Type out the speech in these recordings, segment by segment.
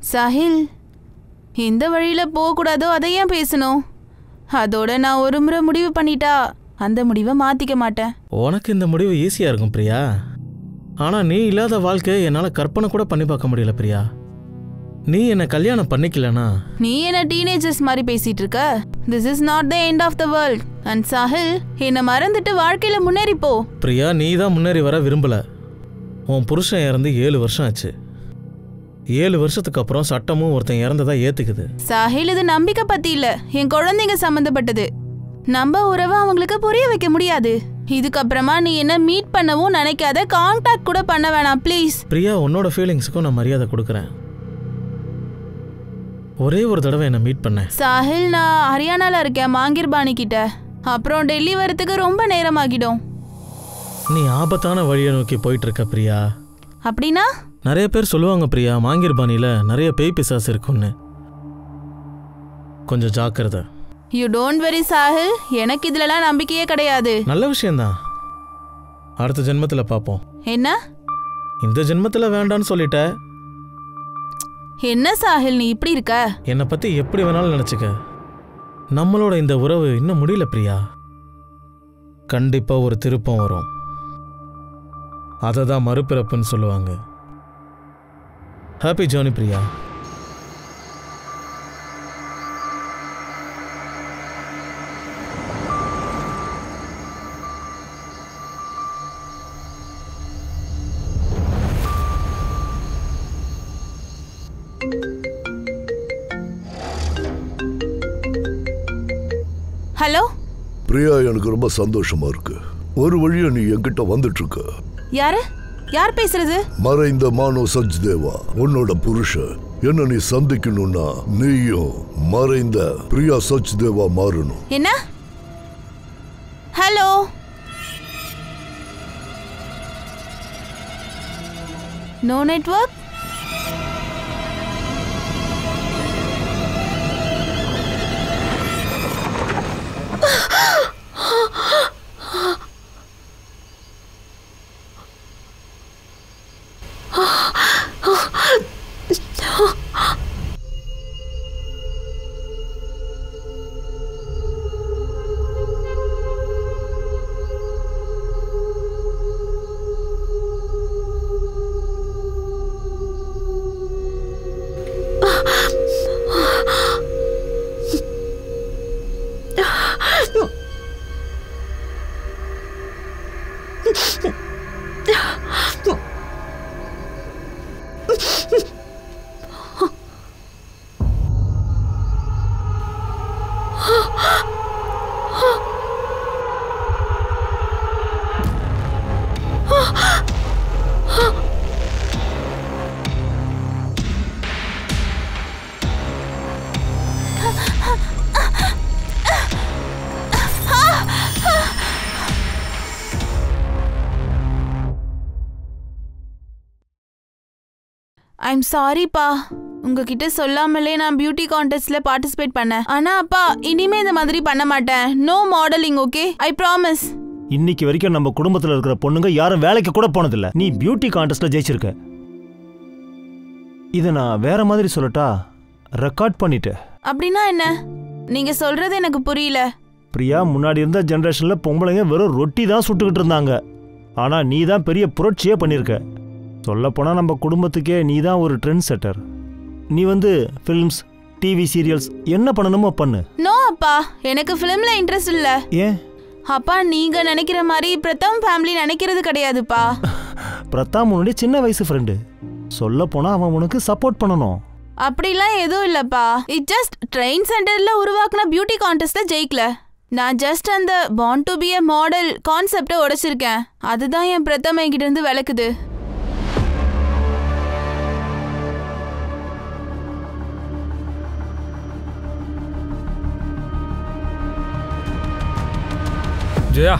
சாஹில், எந்த வழியில போகக்கூடாதோ அதை ஏன் பேசணும்? அதோட நான் ஒரு முறை முடிவு பண்ணிட்டா அந்த முடிவை மாத்திக்க மாட்டேன். உனக்கு இந்த முடிவு ஈஸியா இருக்கும் பிரியா. ஆனா நீ இல்லாத வாழ்க்கையை என்னால கற்பனை கூட பண்ணி பார்க்க முடியல பிரியா. நீ என்ன கல்யாணம் பண்ணிக்கலனா நீ என்ன டீனேஜர்ஸ் மாதிரி பேசிட்டு இருக்க? This is not the end of the world. And Sahil, என்ன மறந்துட்டு வாழ்க்கையில முன்னேறி போ. பிரியா, நீ தான் முன்னேறி வர விரும்பல. உன் புருஷன் இறந்து 7 வருஷம் ஆச்சு. 7 வருஷத்துக்கு அப்புறம் சட்டமும் ஒருத்தன் இறந்ததா ஏத்துக்குது. சாஹில், இது நம்பிக்கை பத்தி இல்ல, என் குழந்தைங்க சம்பந்தப்பட்டது. நம்ம உறவை அவங்களுக்கு புரிய வைக்க முடியாது. இதுக்கப்புறமா நீ என்ன மீட் பண்ணவும் நினைக்காத, கான்டாக்ட் கூட பண்ண வேணாம் ப்ளீஸ். பிரியா, உன்னோட ஃபீலிங்ஸுக்கும் நான் மரியாதை கொடுக்குறேன். ஒரே ஒரு தடவை என்ன மீட் பண்ண. சாஹில், நான் ஹரியானால இருக்கேன், மாங்கிர்பாணி கிட்ட. அப்புறம் டெல்லி வரத்துக்கு ரொம்ப நேரம் ஆகிடும். நீ ஆபத்தான வழியை நோக்கி போயிட்டு இருக்க பிரியா. அப்படின்னா? நிறைய பேர் சொல்லுவாங்க பிரியா, மாங்கிர்பாணியில நிறைய பேய் பிசாசு இருக்குன்னு. கொஞ்சம் ஜாக்கிரதை. யூ டோன்ட் வெரி சாஹில், எனக்கு இதுலலாம் நம்பிக்கையே கிடையாது. நல்ல விஷயம்தான். அடுத்த ஜென்மத்துல பாப்போம். என்ன? இந்த ஜென்மத்துல வேண்டான்னு சொல்லிட்ட. என்ன சாஹில் நீ இப்படி இருக்க? என்னை பத்தி எப்படி வேணாலும் நினைச்சுக்க. நம்மளோட இந்த உறவு இன்னும் முடியல பிரியா. கண்டிப்பா ஒரு திருப்பம் வரும். அதை தான் மறுபிறப்புன்னு சொல்லுவாங்க. Happy journey Priya. Hello Priya, எனக்கு ரொம்ப சந்தோஷமா இருக்கு. ஒரு வழியா நீ என்கிட்ட வந்துட்டு இருக்க. யாரு? யார் பேசுறது? மறைந்த மானோ சச்தேவா, உன்னோட புருஷன். என்ன நீ சந்திக்கணும்னா நீயும் மறைந்த பிரியா சச்தேவா மாறணும். என்ன? Hello, no network. ஐம் சாரிப்பா, உங்ககிட்ட சொல்லாமலே நான் பியூட்டி கான்டெஸ்ட்ல பார்ட்டிசிபேட் பண்ணேன். ஆனா அப்பா, இனிமே இந்த மாதிரி பண்ண மாட்டேன். No modelling, okay? I promise. இன்னைக்கு வரைக்கும் நம்ம குடும்பத்துல இருக்கிற பொண்ணுங்க யாரும் வேலைக்கு கூட போனதில்ல. நீ பியூட்டி கான்டெஸ்ட்ல ஜெயிச்சிருக்க. இதை நான் வேற மாதிரி சொல்லட்டா? ரெக்கார்ட் பண்ணிட்டு. அப்படின்னா என்ன? நீங்க சொல்றது எனக்கு புரியல. பிரியா, முன்னாடி இருந்த ஜெனரேஷன்ல பொம்பளைங்க வெறும் ரொட்டி தான் சுட்டுக்கிட்டு இருந்தாங்க. ஆனா நீ தான் பெரிய புரட்சியே பண்ணியிருக்க. சொல்லப்போனா நம்ம குடும்பத்துக்கே நீ தான் ஒரு ட்ரெண்ட் செட்டர். நீ ஃபிலிம்ஸ், டிவி சீரியல்ஸ் என்ன பண்ணணுமோ பண்ணு. நோ அப்பா, எனக்கு ஃபிலிம்ல இன்ட்ரெஸ்ட் இல்ல. ஏன்? அப்பா, நீங்க நினைக்கிற மாதிரி பிரதம் ஃபேமிலி நினைக்கிறது கிடையாதுப்பா. பிரதாம் உன்னுடைய சின்ன வயசு ஃப்ரெண்டு. சொல்லப்போனா அவன் உனக்கு சப்போர்ட் பண்ணணும். அப்படிலாம் எதுவும் இல்லப்பா. இட் ஜஸ்ட் ட்ரெயின் சென்டர்ல உருவாக்குன பியூட்டி கான்டெஸ்ட்ல ஜெயிக்கல. நான் ஜஸ்ட் அந்த பாண்ட் டு பி எ மாடல் கான்செப்டை உடைச்சிருக்கேன். அதுதான் என் பிரதம் என்கிட்ட இருந்து விளக்குது. ஜெயா,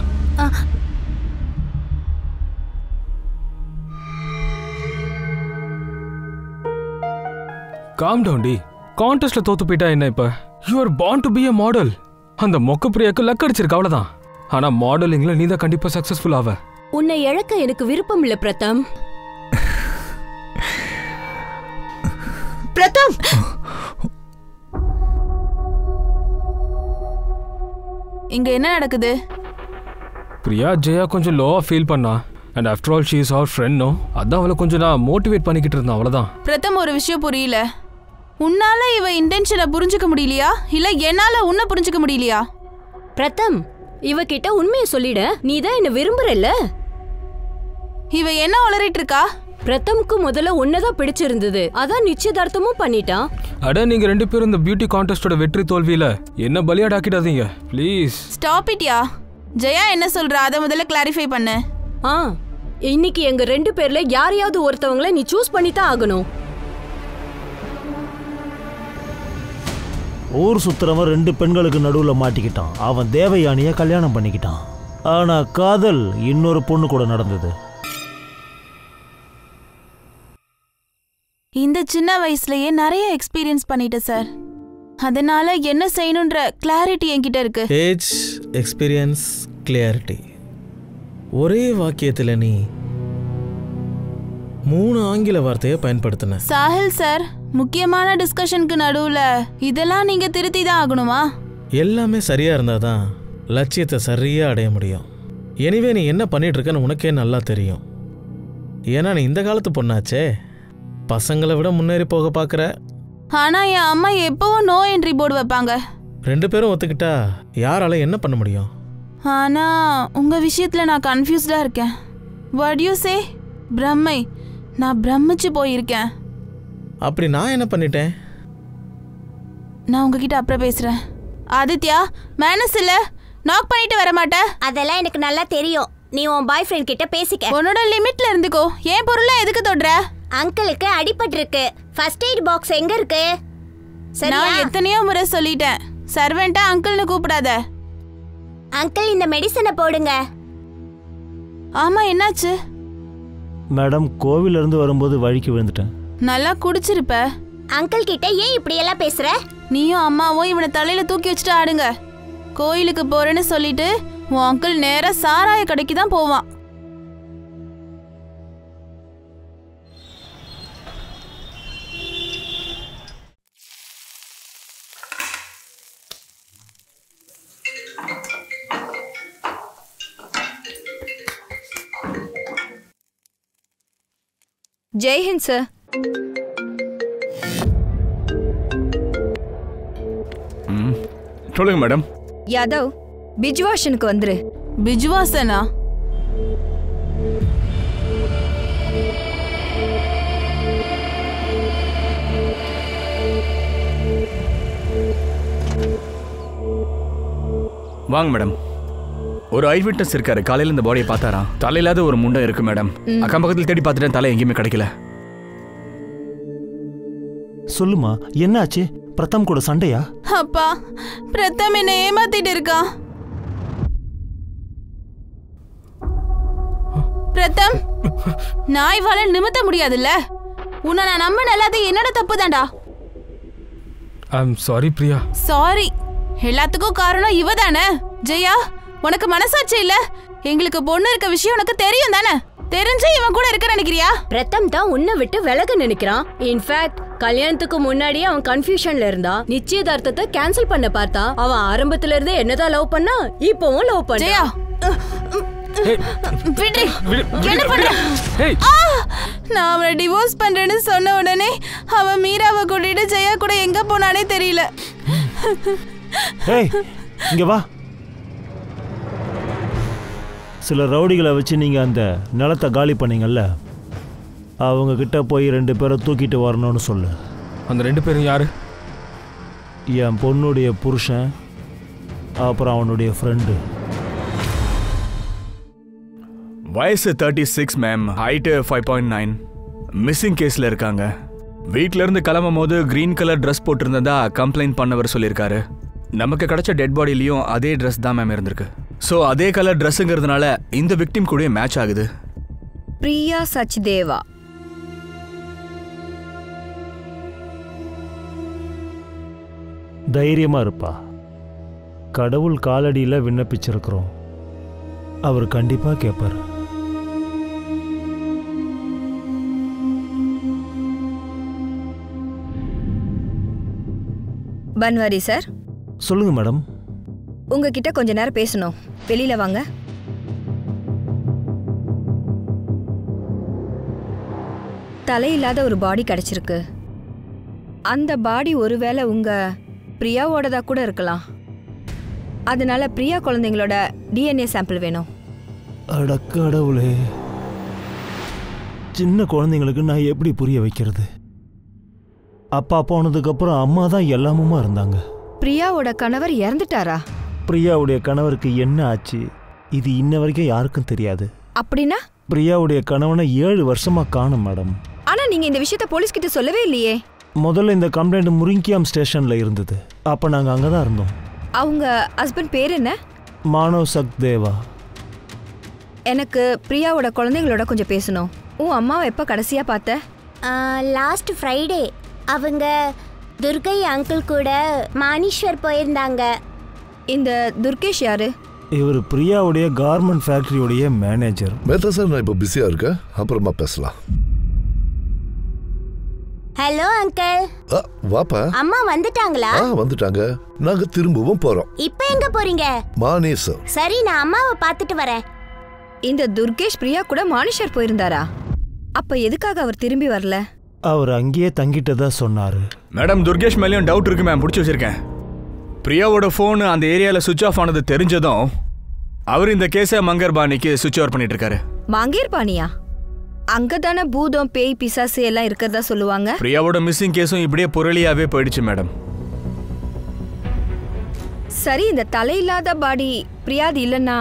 காம் டவுன் டி. கான்டெஸ்ட்ல தோத்து போயிட்டா என்ன இப்ப? You are born to be a model. அந்த மொக்க பிரியாக்கு லக் அடிச்சிருக்க, அவ்வளவுதான். ஆனா மாடலிங்ல நீ தான் கண்டிப்பா சக்சஸ்ஃபுல் ஆவ. உன்னை இழக்க எனக்கு விருப்பம் இல்ல பிரதம். பிரதம் இங்க என்ன நடக்குது? பிரியா ஜெயா கொஞ்சம் லோவா ஃபீல் பண்ணா. And after all she is our friend. No, அதான் அவளை கொஞ்சம் நான் மோட்டிவேட் பண்ணிக்கிட்டு இருந்தேன், அவ்வளோதான். பிரதம், ஒரு விஷயம் புரியல. உன்னால இவ இன்டென்ஷனை புரிஞ்சுக்க முடியலையா, இல்ல என்னால உன்னை புரிஞ்சுக்க முடியலையா? பிரதம், இவகிட்ட உண்மையை சொல்லிட. நீ தான் என்ன விரும்புறல்ல. இவ என்ன உளறிட்டு இருக்கா? பிரதம்க்கு முதல்ல உன்னதான் பிடிச்சிருந்தது, அதான் நிச்சயதார்த்தமும் பண்ணிட்டான். அட, நீங்க 2 பேரும் இந்த பியூட்டி கான்டெஸ்டோட வெற்றி தோல்வியில என்ன பலியாடாக்கிடாதீங்க ப்ளீஸ். ஸ்டாப் இட்யா. ஜெயா என்ன சொல்றா அதை முதல்ல கிளாரிஃபை பண்ணு. இன்னைக்கு எங்க 2 பேர்ல யாரையாவது ஒருத்தவங்கள நீ சூஸ் பண்ணி தான் ஆகணும். ஊர் சுத்துறவன் 2 பெண்களுக்கு நடுவில் மாட்டிக்கிட்டான். அவன் தேவயானியை கல்யாணம் பண்ணிக்கிட்டான். ஆனா காதல் இன்னொரு பொண்ணு கூட நடந்தது. இந்த சின்ன வயசுலயே நிறைய எக்ஸ்பீரியன்ஸ் பண்ணிட்டேன் சார். அதனால என்ன செய்யணுன்ற கிளாரிட்டி என்கிட்ட இருக்கு. Age, experience, clarity. ஒரே வாக்கியத்தில் நீ 3 ஆங்கில வார்த்தையை பயன்படுத்தின. சாஹில் சார், முக்கியமான டிஸ்கஷனுக்கு நடுவுல இதெல்லாம் நீங்க திருத்தி தான் ஆகணுமா? எல்லாமே சரியா இருந்தாதான் லட்சியத்தை சரியா அடைய முடியும். எனிவே நீ என்ன பண்ணிட்டு இருக்கன்னு உனக்கே நல்லா தெரியும். ஏன்னா நீ இந்த காலத்து பொண்ணாச்சே, பசங்களை விட முன்னேறி போக பார்க்குற. ஆனா என் அம்மா எப்பவும் நோ என்ட்ரி போர்டு வைப்பாங்க. 2 பேரும் ஒத்துக்கிட்டா யாரால என்ன பண்ண முடியும்? ஆனா உங்க விஷயத்துல நான் கன்ஃபியூஸ்டா இருக்கேன். What you say? பிரம்மை, நான் பிரமிச்சு போயிருக்கேன். அப்படி நான் என்ன பண்ணிட்டேன்? நான் உங்ககிட்ட அப்புறம் பேசுறேன். ஆதித்யா, மேனஸ் இல்ல, நாக் பண்ணிட்டு வர மாட்டேன். அதெல்லாம் எனக்கு நல்லா தெரியும். நீ உன் பாய் ஃப்ரெண்ட் கிட்ட பேசிக்க. உன்னோட லிமிட்ல இருந்துக்கோ. ஏன் பொருளை எதுக்கு தொடுற? அங்கிளுக்கு அடிபட்டிருக்கு. ஃபர்ஸ்ட் எய்ட் பாக்ஸ் எங்க இருக்கு? நான் எத்தனையோ முறை சொல்லிட்டேன், சர்வெண்டா அங்கிள்னு கூப்பிடாத. அங்கிள், இந்த மெடிசனை போடுங்க. ஆமா, என்னாச்சு? மேடம், கோவில இருந்து வரும்போது வழிக்கு விழுந்துட்டேன். நல்லா குடிச்சிருப்ப. அங்கிள் கிட்ட ஏன் இப்படி எல்லாம் பேசுற? நீயும் அம்மாவும் இவனை தலையில தூக்கி வச்சுட்டு ஆடுங்க. கோயிலுக்கு போறேன்னு சொல்லிட்டு உன் அங்கிள் நேரா சாராய கடைக்கு தான் போவான். ஜெய்ஹிந்த் சார். சொல்லுங்க மேடம். யாதவ், பிஜ்வாஷனுக்கு வந்துரு. பிஜ்வாசனா? வாங்க மேடம். ஒரு ஐ விட்னஸ் இருக்காரு, காலையில இந்த பாடியை பார்த்தாரா? தலையிலாத ஒரு முண்டை இருக்கு மேடம். அக்கம் பக்கத்தில் தேடி பார்த்துட்டேன், தலை எங்கேயுமே கிடைக்கல. சொல்லுமா, என்னாச்சு? பிரதம் கூட சண்டையா? அப்பா, பிரதம் என்ன ஏமாத்திட்டு இருக்கான். பிரதம், நாய் வாழ நிமித்த முடியாதுல்ல. உன்னை நான் நம்ப எல்லாத்தையும் என்னோட தப்பு தான்டா. I'm sorry Priya. சாரி, எல்லாத்துக்கும் காரணம் இவ தானே. ஜெயா, உனக்கு மனசாட்சி இல்ல? எங்களுக்கு பொண்ணு இருக்க விஷயம் உனக்கு தெரியும் தானே? தெரிஞ்சு இவன் கூட இருக்க நினைக்கிறியா? பிரதம் தான் உன்னை விட்டு விலக நினைக்கிறான். இன்ஃபேக்ட் கல்யாணத்துக்கு முன்னாடியே அவன் கன்ஃபியூஷன்ல இருந்தா. நிச்சயதார்த்தத்தை கேன்சல் பண்ண பார்த்தா. அவன் ஆரம்பத்துல இருந்தே என்னதான் லவ் பண்ணா, இப்பவும் லவ் பண்ணா. ஜெயா, என்ன பண்ற? நான் அவனை டிவோர்ஸ் பண்றேன்னு சொன்ன உடனே அவன் மீராவை கூட்டிட்டு ஜெயா கூட எங்க போனானே தெரியல. இங்க வா. சில ரவுடிகளை வச்சு நீங்க அந்த நிலத்தை காலி பண்ணீங்கல்ல, அவங்க கிட்ட போய் 2 பேரை தூக்கிட்டு வரணும்னு சொல்லு. அந்த 2 பேரும் யாரு? என் பொண்ணுடைய புருஷன், அப்புறம் அவனுடைய ஃப்ரெண்டு. வயசு 36 மேம், ஹைட்டு 5.9. மிஸ்ஸிங் கேஸ்ல இருக்காங்க. வீட்ல இருந்து கிளம்பும் போது கிரீன் கலர் ட்ரெஸ் போட்டிருந்ததா கம்ப்ளைண்ட் பண்ணவர் சொல்லியிருக்காரு. நமக்கு கிடைச்ச டெட் பாடியிலையும் அதே ட்ரெஸ் தான் மேம் இருந்திருக்கு. ஸோ அதே கலர் ட்ரெஸ்ஸுங்கிறதுனால இந்த விக்டிம் கூட மேட்ச் ஆகுது. பிரியா சச்தேவா. தைரியமா இருப்பா. கடவுள் காலடியில் விண்ணப்பிச்சிருக்கிறோம், அவர் கண்டிப்பா கேட்பார். பன்வாரி சார், சொல்லுங்க மேடம். உங்ககிட்ட கொஞ்ச நேரம் பேசணும். வெளியில வாங்க. தலையில்லாத ஒரு பாடி கிடைச்சிருக்கு. அந்த பாடி ஒருவேளை உங்க பிரியாவோடதா கூட இருக்கலாம். அதனால பிரியா குழந்தைங்களோட டிஎன்ஏ சாம்பிள் வேணும். அடக்கடவுளே, சின்ன குழந்தைங்களுக்கு நான் எப்படி புரிய வைக்கிறது? அப்பா போனதுக்கப்புறம் அம்மா தான் எல்லாமுமா இருந்தாங்க. பிரியாவோட கணவர் இறந்துட்டாரா? பிரியாவுடைய கணவருக்கு என்ன ஆச்சு இது இன்ன வரைக்கும் யாருக்கும் தெரியாது. அப்படின்னா? பிரியாவுடைய கணவனை 7 வருஷமா காணும் மேடம். ஆனா நீங்க இந்த விஷயத்த போலீஸ் கிட்ட சொல்லவே இல்லையே. முதல்ல இந்த கம்ப்ளைண்ட் முரிங்கியாம் ஸ்டேஷன்ல இருந்தது. அப்ப நாங்க அங்கதான் இருந்தோம். அவங்க ஹஸ்பண்ட் பேர் என்ன? மானவ் சக்தேவா. எனக்கு பிரியாவோட குழந்தைங்களோட கொஞ்சம் பேசணும். உன் அம்மாவை எப்ப கடைசியா பார்த்த? லாஸ்ட் ஃப்ரைடே அவங்க துர்கை அங்கிள் கூட மானீஸ்வர் போயிருந்தாங்க. இந்த துர்கேஷ் யாரு? இவர் பிரியாவுடைய கார்மெண்ட் ஃபேக்டரியோடைய மேனேஜர். மேத்தா சார், நான் இப்போ பிஸியா இருக்கேன், அப்புறமா பேசலாம். Hello uncle. வாப்பா. அம்மா வந்துட்டாங்களா? வந்துட்டாங்க. நாங்க திரும்பவும் போறோம். இப்போ எங்க போறீங்க? மானேஸ்வர். சரி, நான் அம்மாவை பார்த்துட்டு வரேன். இந்த துர்கேஷ் பிரியா கூட மானிஷர் போயிருந்தாரா? அப்ப எதுக்காக அவர் திரும்பி வரல? அவர் அங்கேயே தங்கிட்டதா சொன்னாரு. மேடம், துர்கேஷ் மேலேயும் டவுட் இருக்கு மேம். பிடிச்சி வச்சிருக்கேன். பிரியாவோட ஃபோன் அந்த ஏரியாவில் சுவிட்ச் ஆஃப் ஆனது தெரிஞ்சதும் அவர் இந்த கேஸை மங்கர்பாணிக்கு சுவிட்ச் ஓவர் பண்ணிட்டு இருக்காரு. மங்கேர்பாணியா? அங்கதானே பூதம் பேய் பிசாசு எல்லாம் இருக்கிறதா சொல்லுவாங்க. பிரியாவோட மிஸ்ஸிங் கேஸும் இப்படியே புரளியாவே போயிடுச்சு மேடம். சரி, இந்த தலையில்லாத பாடி பிரியாது இல்லைன்னா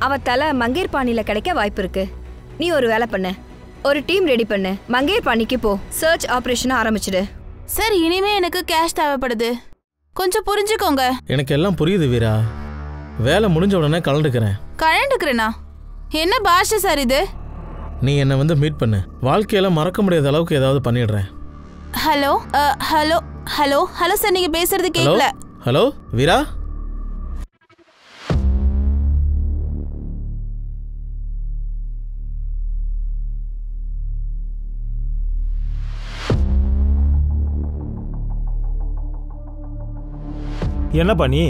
அவ தலை மங்கேர்பாணியில கிடைக்க வாய்ப்பு இருக்கு. நீ ஒரு வேலை பண்ணு, ஒரு டீம் ரெடி பண்ணு, மங்கேர்பாணிக்கு போ, சர்ச் ஆபரேஷனை ஆரம்பிச்சிடு. சார், இனிமே எனக்கு கேஷ் தேவைப்படுது, கொஞ்சம் புரிஞ்சுக்கோங்க. எனக்கு எல்லாம் புரியுது வீரா. வேலை முடிஞ்ச உடனே கலந்துக்கிறேன். கலந்துக்கிறேனா? என்ன பாஷை சார் இது? நீ என்னை வந்து மீட் பண்ணு. வாழ்க்கையில மறக்க முடியாத அளவுக்கு ஏதாவது பண்ணிடுறேன். Hello hello hello hello sir, நீங்க பேசுறது கேட்கல. ஹலோ வீரா. என்ன பண்ணி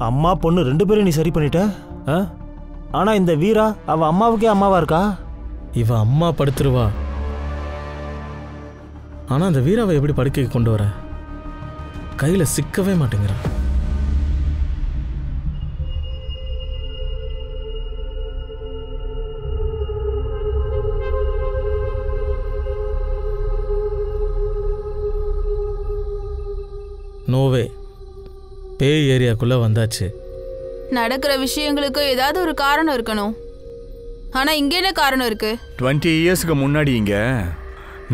அம்மா பொண்ணு 2 பேரும் நீ சரி பண்ணிட்ட? ஆனா இந்த வீரா அவ அம்மாவுக்கே அம்மாவா இருக்கா? இவ அம்மா படுத்துருவா. ஆனா அந்த வீராவை எப்படி படுக்கைக்கு கொண்டு வர? கையில சிக்கவே மாட்டேங்கிறா. நோவே, பேய் ஏரியாக்குள்ள வந்தாச்சு. நடக்கிற விஷயங்களுக்கு ஏதாவது ஒரு காரணம் இருக்கணும். ஆனா இங்க என்ன காரணம் இருக்கு? 20 இயர்ஸ்க்கு முன்னாடி இங்க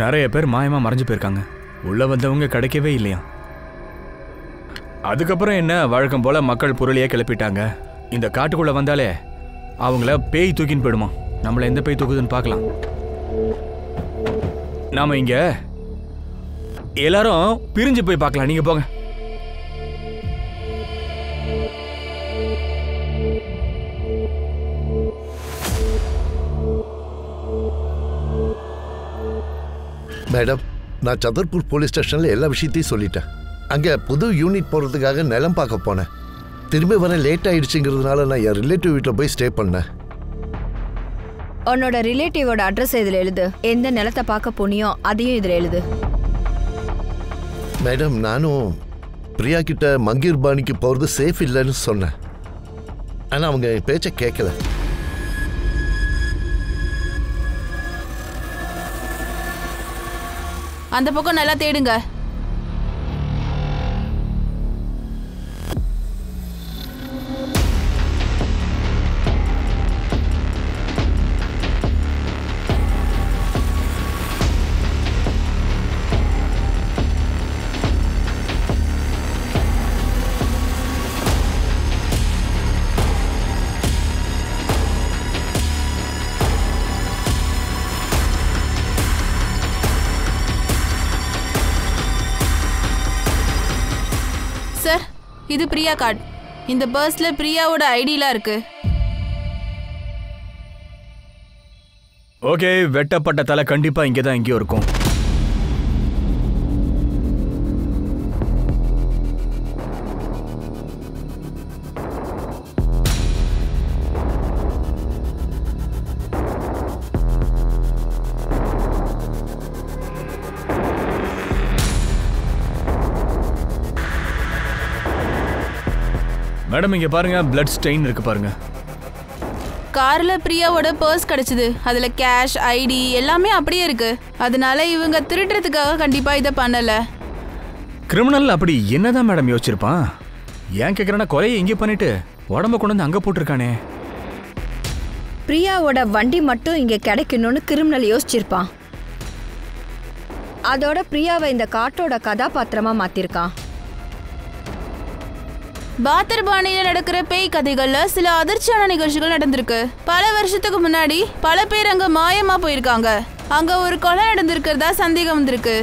நிறைய பேர் மாயமா மறைஞ்சு போயிருக்காங்க. உள்ள வந்தவங்க கிடைக்கவே இல்லையா. அதுக்கப்புறம் என்ன, வழக்கம் போல மக்கள் புரளியே கிளப்பிட்டாங்க. இந்த காட்டுக்குள்ள வந்தாலே அவங்கள பேய் தூக்கின்னு போயிடுமா. நம்மள எந்த பேய் தூக்குதுன்னு பார்க்கலாம். நாம இங்க எல்லாரும் பிரிஞ்சு போய் பார்க்கலாம். நீங்க போங்க. மேடம், நான் சதர்பூர் போலீஸ் ஸ்டேஷனில் எல்லா விஷயத்தையும் சொல்லிட்டேன். அங்கே புது யூனிட் போகிறதுக்காக நிலம் பார்க்க போனேன். திரும்பி வர லேட் ஆகிடுச்சுங்கிறதுனால நான் என் ரிலேட்டிவ் வீட்டில் போய் ஸ்டே பண்ணேன். உன்னோட ரிலேட்டிவோட அட்ரஸ் இதில் எழுது. எந்த நிலத்தை பார்க்க போனியோ அதையும் இதில் எழுது. மேடம், நானும் பிரியா கிட்ட மங்கீர்பாணிக்கு போகிறது சேஃப் இல்லைன்னு சொன்னேன். ஆனால் அவங்க என் பேச்சை கேட்கல. அந்த பக்கம் நல்லா தேடுங்க. சார், இது பிரியா கார்டு. இந்த பர்ஸ்ல பிரியாவோட ஐடிலாம் இருக்கு. ஓகே, வெட்டப்பட்ட தலை கண்டிப்பா இங்கே தான் எங்கேயோ இருக்கும். மேடம் இங்க பாருங்க, பிளட் ஸ்டெயின் இருக்கு பாருங்க. கார்ல பிரியாவோட பர்ஸ் கிடைச்சது. அதுல கேஷ், ஐடி எல்லாமே அப்படியே இருக்கு. அதனால இவங்க திருடுறதுக்காக கண்டிப்பா இதை பண்ணல. கிரிமினல் அப்படி என்னதான் மேடம் யோசிச்சிருப்பான்? ஏன் கேக்குறேன்னா கொலையை இங்கே பண்ணிட்டு உடம்ப கொண்டு வந்து அங்க போட்டிருக்கானே. பிரியாவோட வண்டி மட்டும் இங்க கிடைக்கணும்னு கிரிமினல் யோசிச்சிருப்பான். அதோட பிரியாவை இந்த காட்டோட கதாபாத்திரமா மாத்திருக்கான். பாத்தர்பாணியில நடக்கிற பேய் கதைகள்ல சில அதிர்ச்சியான நிகழ்ச்சிகள் நடந்திருக்கு. பல வருஷத்துக்கு முன்னாடி பல பேர் அங்க மாயமா போயிருக்காங்க. அங்க ஒரு கொலை நடந்திருக்கிறதா சந்தேகம் வந்திருக்கு.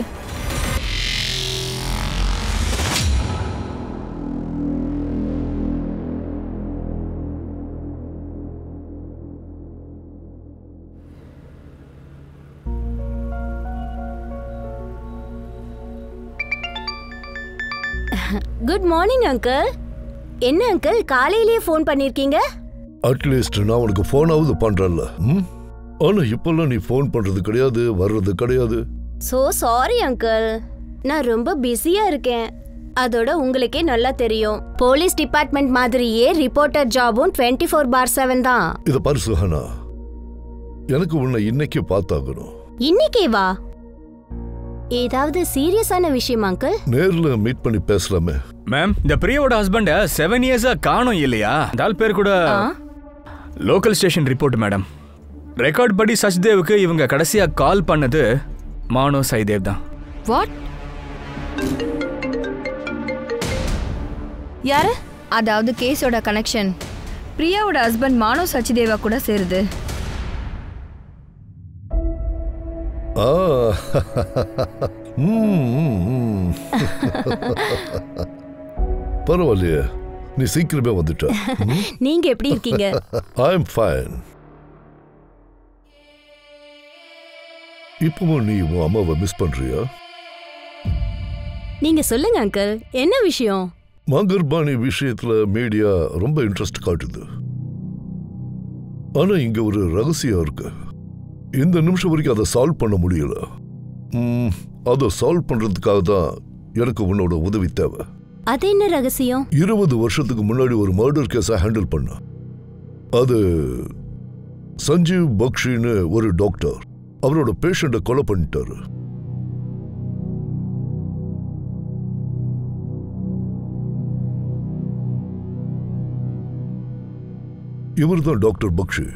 Good morning uncle. என்ன அங்கிள் காலையிலேயே ஃபோன் பண்ணிருக்கீங்க? அட்லீஸ்ட் நான் உனக்கு ஃபோனாவது பண்றேன்ல. ஆனா இப்பெல்லாம் நீ ஃபோன் பண்றது கிடையாது, வர்றது கிடையாது. சோ சாரி அங்கிள், நான் ரொம்ப பிஸியா இருக்கேன். அதோட உங்களுக்கே நல்லா தெரியும், போலீஸ் டிபார்ட்மெண்ட் மாதிரியே ரிப்போர்ட்டர் ஜாபும் 24/7 தான். இத பாரு சுஹானா, எனக்கு உன்னை இன்னைக்கு பார்த்தாகணும். இன்னைக்கே வா. ஏதாவது சீரியஸான விஷயம் அங்கிள்? நேர்ல மீட் பண்ணி பேசலாமே. மேம், இந்த பிரியாவோட ஹஸ்பண்ட 7 இயர்ஸா காணோம் இல்லையா? தால் பேர் கூட local station report madam. Record படி சச்தேவுக்கு இவங்க கடைசியா கால் பண்ணது மானோ சைதேவ் தான். வாட்? யாரு? அதாவது கேஸோட கனெக்ஷன் பிரியாவோட ஹஸ்பண்ட் மானோ சச்சிதேவா கூட சேருது. பரவாயில்லையே, நீ சீக்கிரமே வந்துட்ட. நீங்க எப்படி இருக்கீங்க? ஐ அம் ஃபைன். இப்பவும் நீ உன் அம்மாவை மிஸ் பண்றியா? நீங்க சொல்லுங்க அங்கிள், என்ன விஷயம்? மங்கர்பாணி விஷயத்துல மீடியா ரொம்ப இன்ட்ரெஸ்ட் காட்டுது. ஆனா இங்க ஒரு ரகசியம் இருக்கு. இந்த நிமிஷம் வரைக்கும் அதை சால்வ் பண்ண முடியல. அதை சால்வ் பண்றதுக்காக தான் எனக்கு உன்னோட உதவி தேவை. அது என்ன ரகசியம்? 20 வருஷத்துக்கு முன்னாடி ஒரு மர்டர் கேஸை ஹேண்டில் பண்ண. அது சஞ்சீவ் பக்ஷின்னு ஒரு டாக்டர் அவரோட பேஷண்ட்டை கொலை பண்ணிட்டாரு. இவர் தான் டாக்டர் பக்ஷி.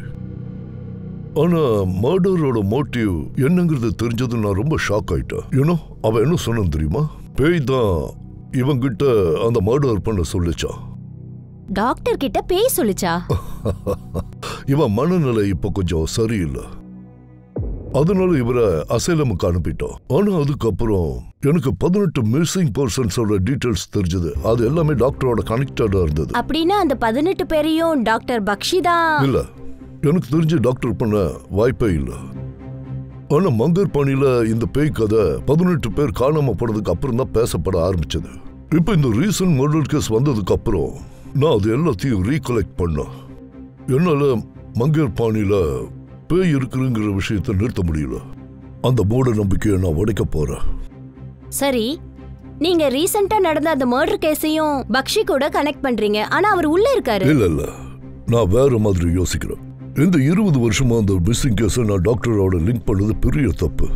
ஆனா மர்டரோட மோட்டிவ் என்னங்கிறது தெரிஞ்சது நான் ரொம்ப ஷாக் ஆயிட்டேன். ஏன்னா அவன் என்ன சொன்னான் தெரியுமா? பேய் தான் இவங்கிட்ட அந்த மர்டர் பண்ண சொல்லிச்சா. டாக்டர் கிட்ட பேய் சொல்லிச்சா? இவன் மனநிலை இப்ப கொஞ்சம் சரியில்லை. அதனால இவரை அசைலமுக்கு அனுப்பிட்டோம். ஆனா அதுக்கப்புறம் எனக்கு 18 மிஸ்ஸிங் பர்சன்ஸோட டீடைல்ஸ் தெரிஞ்சது. அது எல்லாமே டாக்டரோட கனெக்டடா இருந்தது. அப்படின்னா அந்த 18 பேரையும் டாக்டர் பக்ஷி தான்? இல்ல, எனக்கு தெரிஞ்சு டாக்டர் பண்ண வாய்ப்பே இல்லை. ஆனா மங்கர்பாணியில இந்த பேய் கதை 18 பேர் காணாம போனதுக்கு அப்புறம் தான் பேசப்பட ஆரம்பிச்சது. இப்ப இந்த ரீசன்ட் மர்டர் கேஸ் வந்ததுக்கு அப்புறம் நான் அது எல்லாத்தையும் ரீகலெக்ட் பண்ணேன். என்னால மங்கர்பாணியில பேய் இருக்குங்கிற விஷயத்தை நிறுத்த முடியல. அந்த மூட நம்பிக்கையை நான் உடைக்க போறேன். சரி, நீங்க ரீசெண்டா நடந்த அந்த மர்டர் கேஸையும் பக்ஷி கூட கனெக்ட் பண்றீங்க. ஆனா அவர் உள்ள இருக்காரு. இல்ல, நான் வேற மாதிரி யோசிக்கிறேன். இந்த 20 வருஷமா அந்த மிஸ்ஸிங் கேஸை நான் டாக்டரோட லிங்க் பண்ணது பெரிய தப்பு.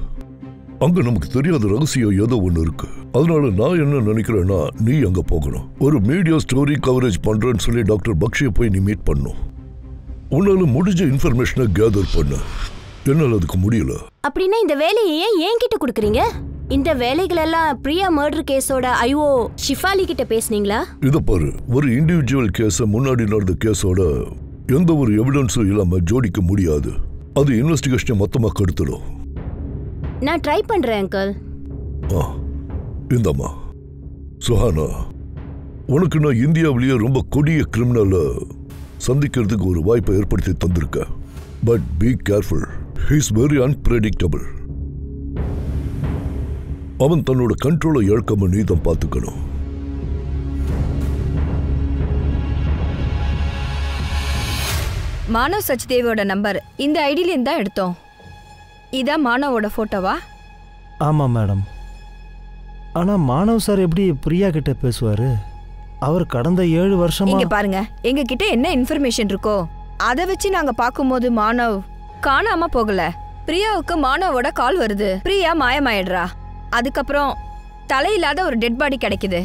அங்க நமக்கு தெரியாத ரகசியம் ஏதோ ஒண்ணு இருக்கு. அதனால நான் என்ன நினைக்கிறேன்னா, நீ அங்க போகணும். ஒரு மீடியா ஸ்டோரி கவரேஜ் பண்றேன்னு சொல்லி டாக்டர் பக்ஷியை போய் நீ மீட் பண்ணும். உன்னால முடிஞ்ச இன்ஃபர்மேஷனை கேதர் பண்ண. என்னால அதுக்கு முடியல. அப்படின்னா இந்த வேலையை ஏன் என்கிட்ட கொடுக்குறீங்க? இந்த வேலைகள் எல்லாம் பிரியா மர்டர் கேஸோட ஐஓ ஷிஃபாலி கிட்ட பேசுனீங்களா? இத பாரு, ஒரு இண்டிவிஜுவல் கேஸ முன்னாடி நடந்த கேஸோட எந்த ஒரு எவிடன்ஸும் இல்லாம ஜோடிக்க முடியாது. அது இன்வெஸ்டிகேஷனை மொத்தமா கெடுத்துடும். நான் ட்ரை பண்றேன் அங்கிள். இந்தம்மா சுஹானா, உனக்கு நான் இந்தியாவிலேயே ரொம்ப கொடிய கிரிமினலை சந்திக்கிறதுக்கு ஒரு வாய்ப்பை ஏற்படுத்தி தந்திருக்கேன். But be careful, he is very அன்பிரெடிக்டபிள். அவன் தன்னோட கண்ட்ரோலை இழக்காம நீ தான் பார்த்துக்கணும். மானவ் சச்தேவோட நம்பர் இந்த ஐடியிலேருந்து தான் எடுத்தோம். இதான் மானவோட ஃபோட்டோவா? ஆமாம் மேடம். ஆனால் மானவ் சார் எப்படி பிரியா கிட்ட பேசுவார்? அவர் கடந்த 7 வருஷமா இங்க பாருங்க, எங்க கிட்ட என்ன இன்ஃபர்மேஷன் இருக்கோ அதை வச்சு நாங்க பாக்கும்போது மானவ் காணாம போகல. பிரியாவுக்கு மானவோட கால் வருது. பிரியா மாயமாயிடுறா. அதுக்கப்புறம் தலையில்லாத ஒரு டெட் பாடி கிடைக்குது.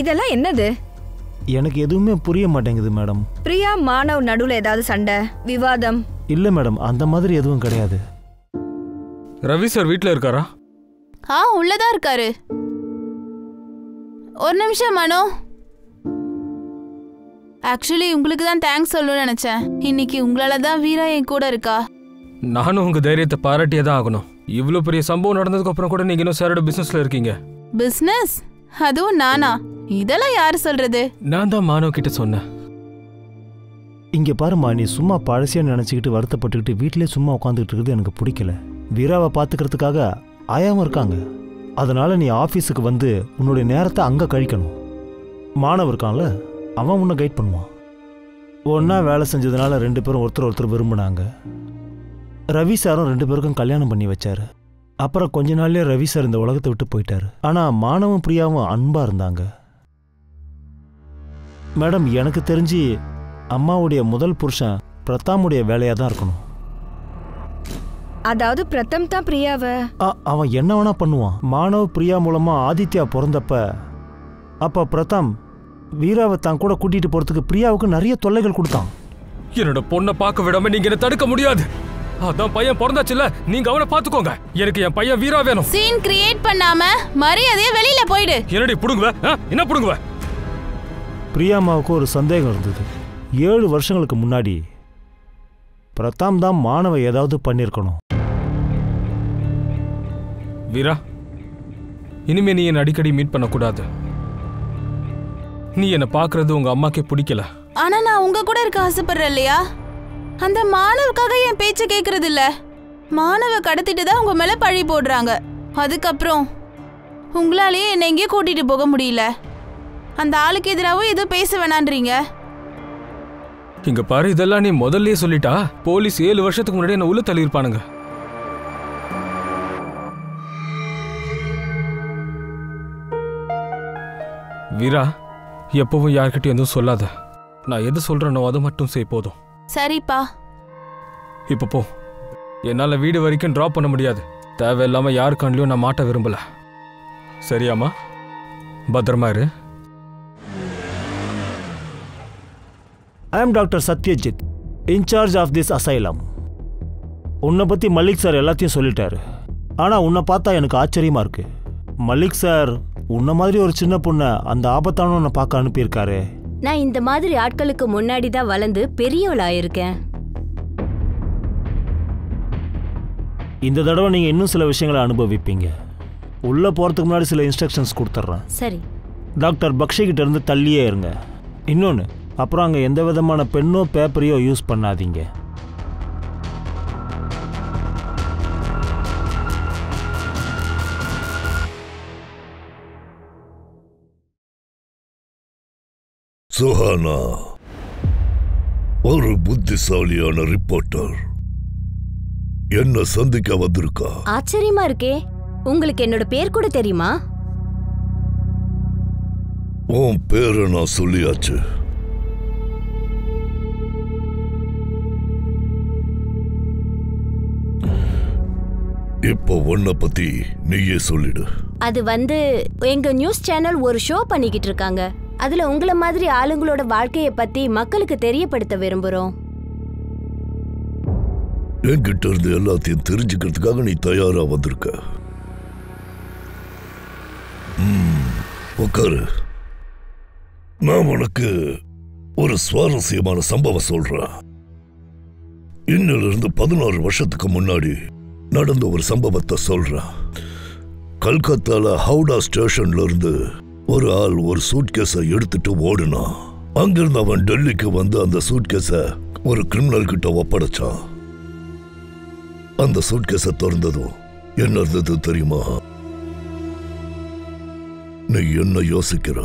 இதெல்லாம் என்னது? எனக்கு எதுவுமே புரிய மாட்டேங்குது மேடம். பிரியா மானவ் நடுவுல ஏதாவது சண்டை விவாதம்? இல்ல மேடம், அந்த மாதிரி எதுவும் கிடையாது. ரவி சார் வீட்ல இருக்காரா? உள்ளதான் இருக்காரு. ஒரு நிமிஷம் மனோ. ஆக்சுவலி உங்களுக்கு தான் தேங்க்ஸ் சொல்லணும்னு நினைச்சேன். இன்னைக்கு உங்களால தான் வீரா என் கூட இருக்கா. நானும் உங்க தைரியத்தை பாராட்டியே தான் ஆகணும். இவ்வளோ பெரிய சம்பவம் நடந்ததுக்கு அப்புறம் கூட நீங்க இன்னும் சாரோட பிசினஸ்ல இருக்கீங்க. பிசினஸ்? அதுவும் நானா? இதெல்லாம் யாரு சொல்றது? நான் தான் மானவ் கிட்ட சொன்னேன். இங்க பாருமா, நீ சும்மா பழசியா நினைச்சுக்கிட்டு வருத்தப்பட்டுக்கிட்டு வீட்டிலே சும்மா உட்காந்துக்கிட்டு இருக்கிறது எனக்கு பிடிக்கல. வீராவை பாத்துக்கிறதுக்காக ஆயாவும் இருக்காங்க. அதனால நீ ஆஃபீஸுக்கு வந்து உன்னுடைய நேரத்தை அங்கே கழிக்கணும். மாணவர் இருக்கான்ல, அவன் உன்னை கைட் பண்ணுவான். ஒன்றா வேலை செஞ்சதுனால 2 பேரும் ஒருத்தர் விரும்பினாங்க. ரவி சாரும் 2 பேருக்கும் கல்யாணம் பண்ணி வச்சாரு. அப்புறம் கொஞ்ச நாள்லயே ரவி சார் இந்த உலகத்தை விட்டு போயிட்டாரு. ஆனால் மானவும் பிரியாவும் அன்பாக இருந்தாங்க. மேடம், எனக்கு தெரிஞ்சு அம்மாவுடைய முதல் புருஷன் பிரதாமுடைய வேலையாக தான் இருக்கணும். அதாவது பிரதம் தான் பிரியாவ அவன் என்ன வேணா பண்ணுவான். மானவ் பிரியா மூலமா ஆதித்யா பிறந்தப்ப அப்ப பிரதாம் வீராவை தான் கூட கூட்டிட்டு போறதுக்கு பிரியாவுக்கு நிறைய தொல்லைகள் கொடுத்தான். என்னோட பொண்ணை பார்க்க விடாம நீங்க என்ன தடுக்க முடியாது. அதான் பையன் பிறந்தாச்சுல, நீங்க அவனை பாத்துக்கோங்க. எனக்கு என் பையன் வீரா வேணும். சீன் கிரியேட் பண்ணாம மரியாதையா வெளியில போயிடு. என்னடி புடுங்குவ? என்ன புடுங்குவ? பிரியாமாவுக்கு ஒரு சந்தேகம் இருந்தது. 7 வருஷங்களுக்கு முன்னாடி பிரதாம் தான் மானவை ஏதாவது பண்ணிருக்கணும். வீரா, இனிமே நீ என்ன அடிக்கடி மீட் பண்ணக்கூடாது. நீ என்ன பாக்குறது உங்க அம்மாக்கே பிடிக்கல. ஆனா நான் உங்க கூட இருக்க ஆசைப்படுறேன் இல்லையா? அந்த மாணவுக்காக என் பேச்ச கேக்குறது இல்ல. மாணவ கடத்திட்டு தான் உங்க மேல பழி போடுறாங்க. அதுக்கப்புறம் உங்களாலேயே என்ன எங்கேயும் கூட்டிட்டு போக முடியல. அந்த ஆளுக்கு எதிராகவும் எதுவும் பேச வேணான்றீங்க. இங்க பாரு, இதெல்லாம் நீ முதல்லயே சொல்லிட்டா போலீஸ் 7 வருஷத்துக்கு முன்னாடி என்ன உள்ள தள்ளியிருப்பானுங்க. வீரா, எப்பவும் யார்கிட்டயும் எதுவும் சொல்லாத. நான் எது சொல்றேனோ அதை மட்டும் செய், போதும். சரிப்பா. இப்ப போ. என்னால வீடு வரைக்கும் டிராப் பண்ண முடியாது. தேவையில்லாம யாரு கண்ணிலையும் நான் மாட்ட விரும்பல. சரியாமா? பத்திரமா இரு. I am Dr. Satyajit, in charge of this asylum. உன்னை பற்றி மல்லிக் சார் எல்லாத்தையும் சொல்லிட்டாரு. ஆனால் உன்னை பார்த்தா எனக்கு ஆச்சரியமா இருக்கு. மல்லிக் சார் உன்ன மாதிரி ஒரு சின்ன பொண்ணை அந்த ஆபத்தானவனை பார்க்க அனுப்பியிருக்காரு. நான் இந்த மாதிரி ஆட்களுக்கு முன்னாடி தான் வளர்ந்து பெரியவளாயிருக்கேன். இந்த தடவை நீங்கள் இன்னும் சில விஷயங்களை அனுபவிப்பீங்க. உள்ளே போகிறதுக்கு முன்னாடி சில இன்ஸ்ட்ரக்ஷன்ஸ் கொடுத்துட்றேன். சரி. டாக்டர் பக்ஷிக்கிட்ட இருந்து தள்ளியே இருங்க. இன்னொன்று, அப்புறம் அங்கே எந்த விதமான பென்னோ பேப்பரையோ யூஸ் பண்ணாதீங்க. சுஹானா ஒரு புத்திசாலியான ரிப்போர்ட்டர் என்ன சந்திக்க வந்திருக்கா. ஆச்சரியமா இருக்கே. உங்களுக்கு என்னோட பேர் கூட தெரியுமா? உன் பேரை நான் சொல்லியாச்சு. இப்போ உன்னை பத்தி நீயே சொல்லிடு. அது எங்க நியூஸ் சேனல் ஒரு ஷோ பண்ணிக்கிட்டு இருக்காங்க. அதுல உங்கள மாதிரி ஆளுங்களோட வாழ்க்கைய பத்தி மக்களுக்கு தெரியப்படுத்த விரும்புறோம். என்கிட்ட இருந்து எல்லாத்தையும் தெரிஞ்சுக்கிறதுக்காக நீ தயாரா வந்திருக்க. உட்காரு. நான் உனக்கு ஒரு சுவாரஸ்யமான சம்பவம் சொல்றேன். இன்னிலிருந்து 16 வருஷத்துக்கு முன்னாடி நடந்த ஒரு சம்பவத்தை சொல்றேன். கல்கத்தால ஹவுடா ஸ்டேஷன்ல இருந்து ஒரு ஆள் ஒரு சூட்கேஸை எடுத்துட்டு ஓடுனான். அங்கிருந்து அவன் டெல்லிக்கு வந்து அந்த சூட்கேஸை ஒரு கிரிமினல் கிட்ட ஒப்படைச்சான். அந்த சூட்கேஸை திறந்ததும் என்ன இருந்தது தெரியுமா? நீ என்ன யோசிக்கிற?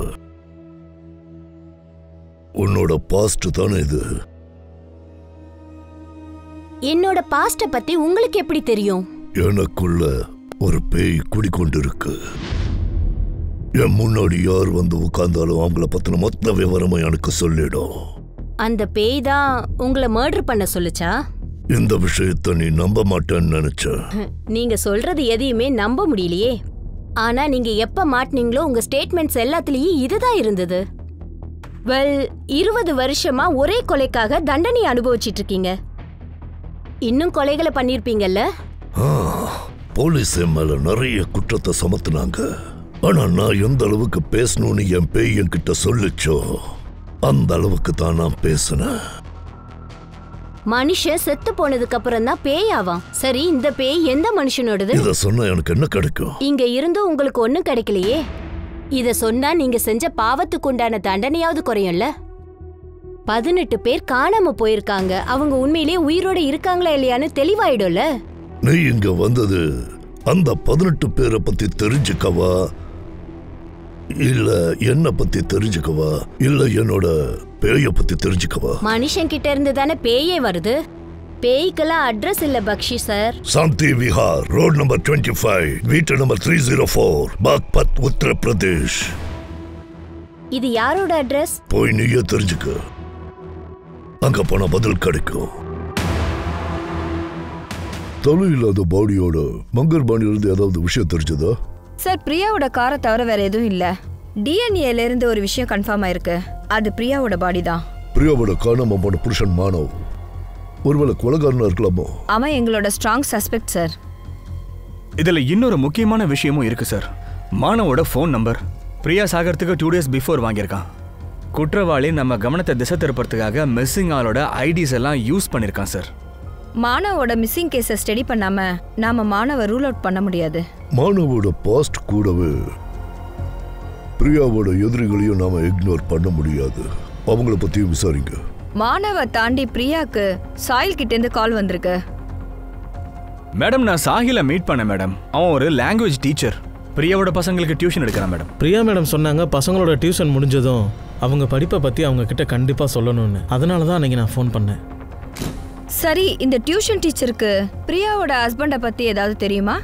உன்னோட பாஸ்ட் தானே இது. என்னோட பாஸ்ட பத்தி உங்களுக்கு எப்படி தெரியும்? எனக்குள்ள ஒரு பேய் குடிக்கொண்டிருக்கு. என் முன்னாடி யார் வந்து உட்கார்ந்தாலும் அவங்கள பத்தின மொத்த விவரமும் எனக்கு சொல்லிடும். அந்த பேய் தான் உங்களை மர்டர் பண்ண சொல்லுச்சா? இந்த விஷயத்தை நீ நம்ப மாட்டேன்னு நினைச்ச. நீங்க சொல்றது எதையுமே நம்ப முடியலையே. ஆனா நீங்க எப்ப மாட்டினீங்களோ உங்க ஸ்டேட்மெண்ட்ஸ் எல்லாத்துலயும் இதுதான் இருந்தது. வெல், 20 வருஷமா ஒரே கொலைக்காக தண்டனை அனுபவிச்சிட்டு இருக்கீங்க. இன்னும் கொலைகளை பண்ணிருப்பீங்கல்ல? போலீஸ் என் மேல நிறைய குற்றத்தை சுமத்துனாங்க. ஆனா நான் எந்த அளவுக்கு பேசணும்னு என் பேய் என்கிட்ட சொல்லிச்சோ அந்த அளவுக்கு தான் நான் பேசினேன். மனுஷன் செத்து போனதுக்கு அப்புறம் தான் பேய் ஆவான். சரி, இந்த பேய் எந்த மனுஷனோடது? இத சொன்னா எனக்கு என்ன கிடைக்கும்? இங்க இருந்து உங்களுக்கு ஒண்ணும் கிடைக்கலையே. இத சொன்னா நீங்க செஞ்ச பாவத்துக்கு உண்டான தண்டனையாவது குறையும்ல. 18 பேர் காணாம போயிருக்காங்க. அவங்க உண்மையிலேயே உயிரோட இருக்காங்களா இல்லையான்னு தெளிவாயிடும்ல. நீ இங்க வந்தது அந்த 18 பேரை பத்தி தெரிஞ்சுக்கவா, இல்ல என்ன பத்தி தெரிஞ்சுக்கவா, இல்ல என்னோட பேய பத்தி தெரிஞ்சுக்கவா? மனுஷன் கிட்ட இருந்து தானே பேயே வருது. பேய்க்கெல்லாம் அட்ரஸ் இல்ல பக்ஷி சார். சாந்தி விஹார், ரோட் நம்பர் 25, வீட்டு நம்பர் 304, பாக்பத், உத்தரப்பிரதேஷ். இது யாரோட அட்ரஸ்? போய் நீயே தெரிஞ்சுக்க. அங்க போன பதில் கிடைக்கும். தலை இல்லாத பாடியோட மங்கர் பாணியிலிருந்து ஏதாவது விஷயம் தெரிஞ்சதா? சார், பிரியாவோட காரை தவிர வேற எதுவும் இல்ல. டிஎன்ஏல இருந்து ஒரு விஷயம் கன்ஃபார்ம் ஆயிருக்கு. அது பிரியாவோட பாடி தான். பிரியாவோட காணாம போன புருஷன் மானவ் ஒருவேளை கொலைகாரனா இருக்கலாமோ? அவன் எங்களோட ஸ்ட்ராங் சஸ்பெக்ட் சார். இதுல இன்னொரு முக்கியமான விஷயமும் இருக்கு sir. மானவோட phone number Priya சாகரத்துக்கு 2 days before வாங்கியிருக்கான். குற்றவாளி நம்ம கவனத்தை திசை திருப்பறதுக்காக மிஸ்ஸிங் ஆளோட ஐடிஸ் எல்லாம் யூஸ் பண்ணிருக்கான் சார். மானவோட மிஸ்ஸிங் கேஸை ஸ்டடி பண்ணாம நாம மானவ ரூல் அவுட் பண்ண முடியாது. மானவோட பாஸ்ட் கூடவே பிரியாவோட எதிரிகளையும் நாம இக்னோர் பண்ண முடியாது. அவங்கள பத்தியும் விசாரிங்க. மானவ தாண்டி பிரியாக்கு சாயில் கிட்ட இருந்து கால் வந்திருக்கு. மேடம், நான் சாஹில மீட் பண்ணேன் மேடம். அவன் ஒரு லாங்குவேஜ் டீச்சர். பிரியாவோட பசங்களுக்கு டியூஷன் எடுக்கிறான் மேடம். பிரியா மேடம் சொன்னாங்க பசங்களோட டியூஷன் முடிஞ்சதும் அவங்க படிப்பை பற்றி அவங்க கிட்ட கண்டிப்பாக சொல்லணும்னு. அதனால தான் அன்னைக்கு நான் ஃபோன் பண்ணேன். சரி, இந்த டியூஷன் டீச்சருக்கு பிரியாவோட ஹஸ்பண்டை பத்தி ஏதாவது தெரியுமா?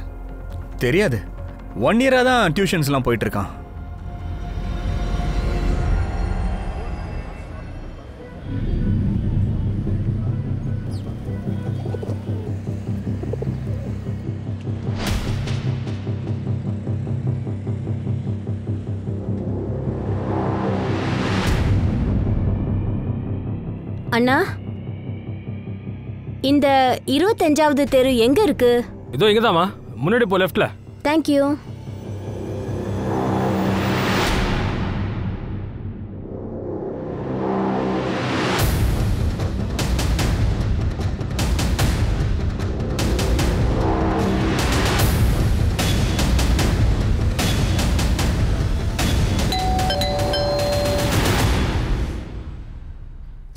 தெரியாது. 1 year தான் டியூஷன்ஸ்லாம் போயிட்டு இருக்கான். அண்ணா, இந்த 25வது தெரு எங்க இருக்கு? இதோ இங்கதாம்மா, முன்னாடி போ, லெஃப்ட்ல. Thank you.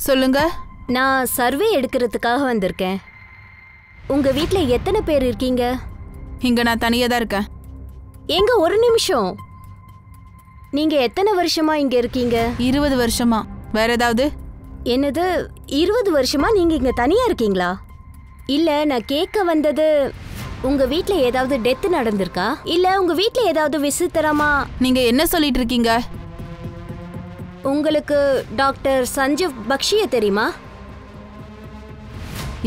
சொல்லுங்க. நான் சர்வே எடுக்கிறதுக்காக வந்திருக்கேன். உங்க வீட்ல எத்தனை பேர் இருக்கீங்க? இங்க நான் தனியா தான் இருக்கேன். எங்க, ஒரு நிமிஷம். நீங்க எத்தனை வருஷமா இங்க இருக்கீங்க? 20 வருஷமா. வேற ஏதாவது? என்னது, 20 வருஷமா நீங்க இங்க தனியா இருக்கீங்களா? இல்ல, நான் கேட்க வந்தது, உங்க வீட்ல ஏதாவது டெத் நடந்திருக்கா? இல்ல உங்க வீட்ல ஏதாவது விசித்திரமா? நீங்க என்ன சொல்லிட்டு இருக்கீங்க? உங்களுக்கு டாக்டர் சஞ்சீவ் பக்ஷிய தெரியுமா?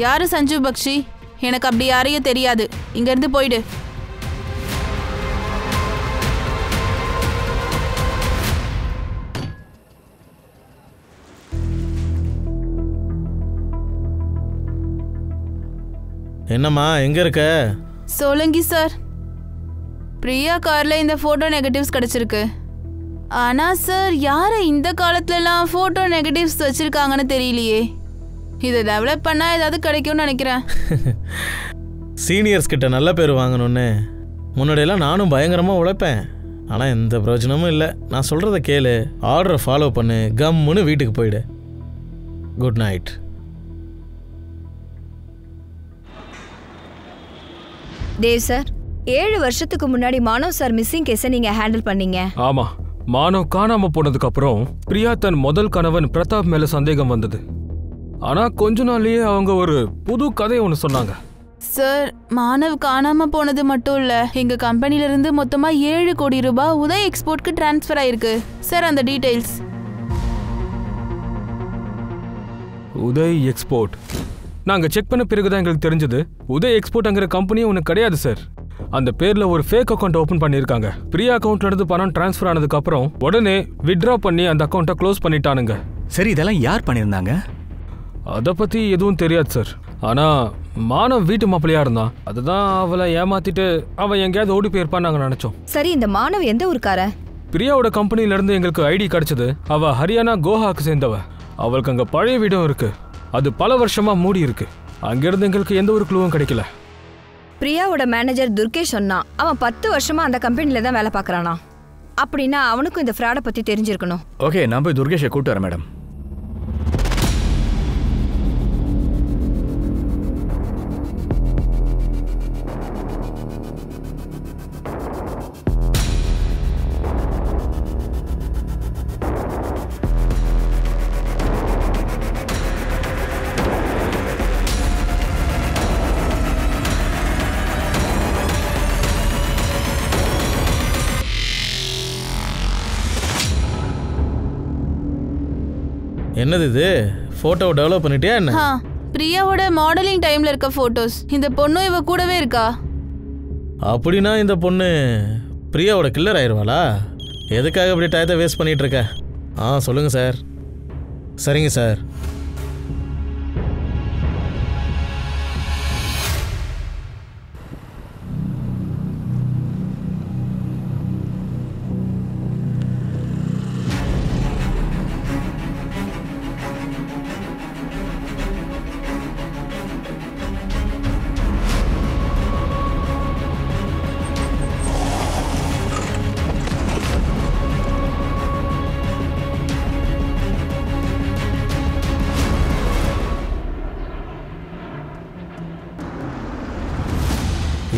யாரு சஞ்சீவ் பக்ஷி? எனக்கு அப்படி யாரையும் தெரியாது. இங்க இருந்து போயிடு. என்னம்மா, எங்க இருக்க? சோலங்கி சார், பிரியா கார்ல இந்த போட்டோ நெகட்டிவ்ஸ் கிடைச்சிருக்கு. ஆனா சார், யாரை இந்த காலத்துலலாம் போட்டோ நெகட்டிவ்ஸ் வச்சிருக்காங்கன்னு தெரியலையே. இதை டெவலப் பண்ணா ஏதாவது கிடைக்கும்னு நினைக்கிறேன். சீனியர்ஸ் கிட்ட நல்ல பேர் வாங்கணும்னு முன்னாடியெல்லாம் நானும் பயங்கரமாக உழைப்பேன். ஆனால் எந்த பிரயோஜனமும் இல்லை. நான் சொல்கிறத கேளு, ஆர்டரை ஃபாலோ பண்ணு, கம்முன்னு வீட்டுக்கு போயிடு. Good night. தேவ் சார், 7 வருஷத்துக்கு முன்னாடி மானவ் சார் மிஸ்ஸிங் கேஸை நீங்க ஹேண்டில் பண்ணீங்க. ஆமா, மானவ் காணாம போனதுக்கு அப்புறம் பிரியா தன் முதல் கணவன் பிரதாப் மேல சந்தேகம் வந்தது. ஆனா கொஞ்ச நாள்லயே அவங்க ஒரு புது கதையை ஒன்று சொன்னாங்க. சார், மானவ் காணாம போனது மட்டும் இல்ல, எங்க கம்பெனில இருந்து மொத்தமா 7 கோடி ரூபாய் உதய் எக்ஸ்போர்ட்க்கு டிரான்ஸ்ஃபர் ஆயிருக்கு. சார், அந்த டீடைல்ஸ். உதய் எக்ஸ்போர்ட் நாங்க செக் பண்ண பிறகுதான் எங்களுக்கு தெரிஞ்சது உதய் எக்ஸ்போர்ட்ங்கிற கம்பெனியே ஒன்று கிடையாது சார். அந்த பேர்ல ஒரு ஃபேக் அக்கௌண்ட் ஓபன் பண்ணிருக்காங்க. பிரியா அக்கௌண்ட்ல இருந்து பணம் டிரான்ஸ்ஃபர் ஆனதுக்கு அப்புறம் உடனே வித்ட்ரா பண்ணி அந்த அக்கௌண்ட்டை க்ளோஸ் பண்ணிட்டானுங்க. சரி, இதெல்லாம் யார் பண்ணியிருந்தாங்க? அதை பத்தி எதுவும் தெரியாது சார். ஆனா மானவ் வீட்டு மாப்பிள்ளையா இருந்தான். அதுதான் அவளை ஏமாத்திட்டு அவன் எங்கேயாவது ஓடி போயிருப்பான்னு நாங்க நினைச்சோம். சரி, இந்த மாணவ எந்த ஊருக்கார? பிரியாவோட கம்பெனில இருந்து எங்களுக்கு ஐடி கிடைச்சது. அவ ஹரியானா கோஹாக்கு சேர்ந்தவ. அவளுக்கு அங்க பழைய வீடும் இருக்கு. அது பல வருஷமா மூடி இருக்கு. அங்கிருந்து எங்களுக்கு எந்த ஒரு க்ளூவும் கிடைக்கல. பிரியாவோட மேனேஜர் துர்கேஷ் சொன்னான் அவன் 10 வருஷமா அந்த கம்பெனில தான் வேலை பார்க்கறானா. அப்படின்னா அவனுக்கும் இந்த ஃப்ராட பத்தி தெரிஞ்சிருக்கணும். ஓகே, நான் போய் துர்கேஷை கூட்டு வரேன் மேடம். என்னது இது? ஃபோட்டோ டெவலப் பண்ணிட்டியா என்ன? பிரியாவோட மாடலிங் டைம்ல இருக்க போட்டோஸ். இந்த பொண்ணு இவ கூடவே இருக்கா. அப்படின்னா இந்த பொண்ணு பிரியாவோட கில்லர் ஆயிடுவாளா? எதுக்காக இப்படி டயத்தை வேஸ்ட் பண்ணிட்டு இருக்க? சொல்லுங்க சார். சரிங்க சார்.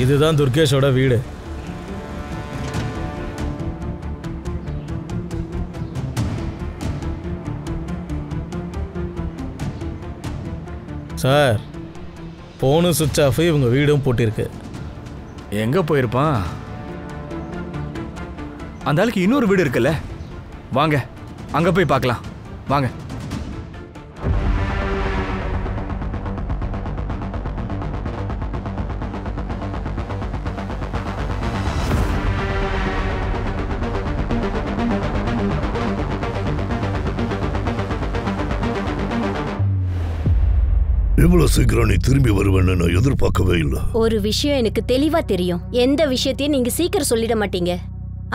இதுதான் துர்கேஷோட வீடு. சார், போனு சுவிட்ச் ஆஃப், இவங்க வீடும் போட்டிருக்கு. எங்க போயிருப்பான்? அந்த ஆளுக்கு இன்னொரு வீடு இருக்குல்ல, வாங்க அங்க போய் பார்க்கலாம். வாங்க. இவ்வளவு சீக்கிரம் நீ திரும்பி வருவேன்னு நான் எதிர்பார்க்கவே இல்லை. ஒரு விஷயம் எனக்கு தெளிவா தெரியும். எந்த விஷயத்தையும் நீங்க சீக்கிரம் சொல்லிட மாட்டீங்க.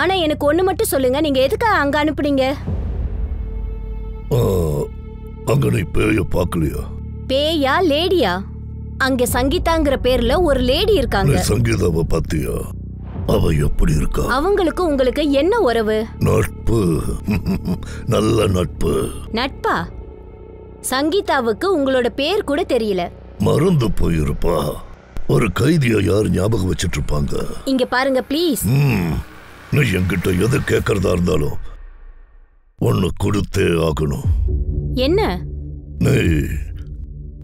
ஆனா எனக்கு ஒண்ணு மட்டும் சொல்லுங்க, நீங்க எதுக்காக அங்க அனுப்புனீங்க? அங்க நீ பேய பார்க்கலையா? பேயா லேடியா? அங்க சங்கீதாங்கிற பேர்ல ஒரு லேடி இருக்காங்க. சங்கீதாவை பாத்தியா? அவ எப்படி இருக்கா? அவங்களுக்கு உங்களுக்கு என்ன உறவு? நட்பு. நல்ல நட்பு. நட்பா? சங்கீதாவுக்கு உங்களோட பேர் கூட தெரியல. மறந்து போயிருப்பா. ஒரு கைதியா யார் ஞாபகம் வச்சிட்டு இருப்பாங்க? இங்க பாருங்க ப்ளீஸ். நீ என்கிட்ட எது கேட்கறதா இருந்தாலும் ஒன்னு கொடுத்தே ஆகணும். என்ன? நீ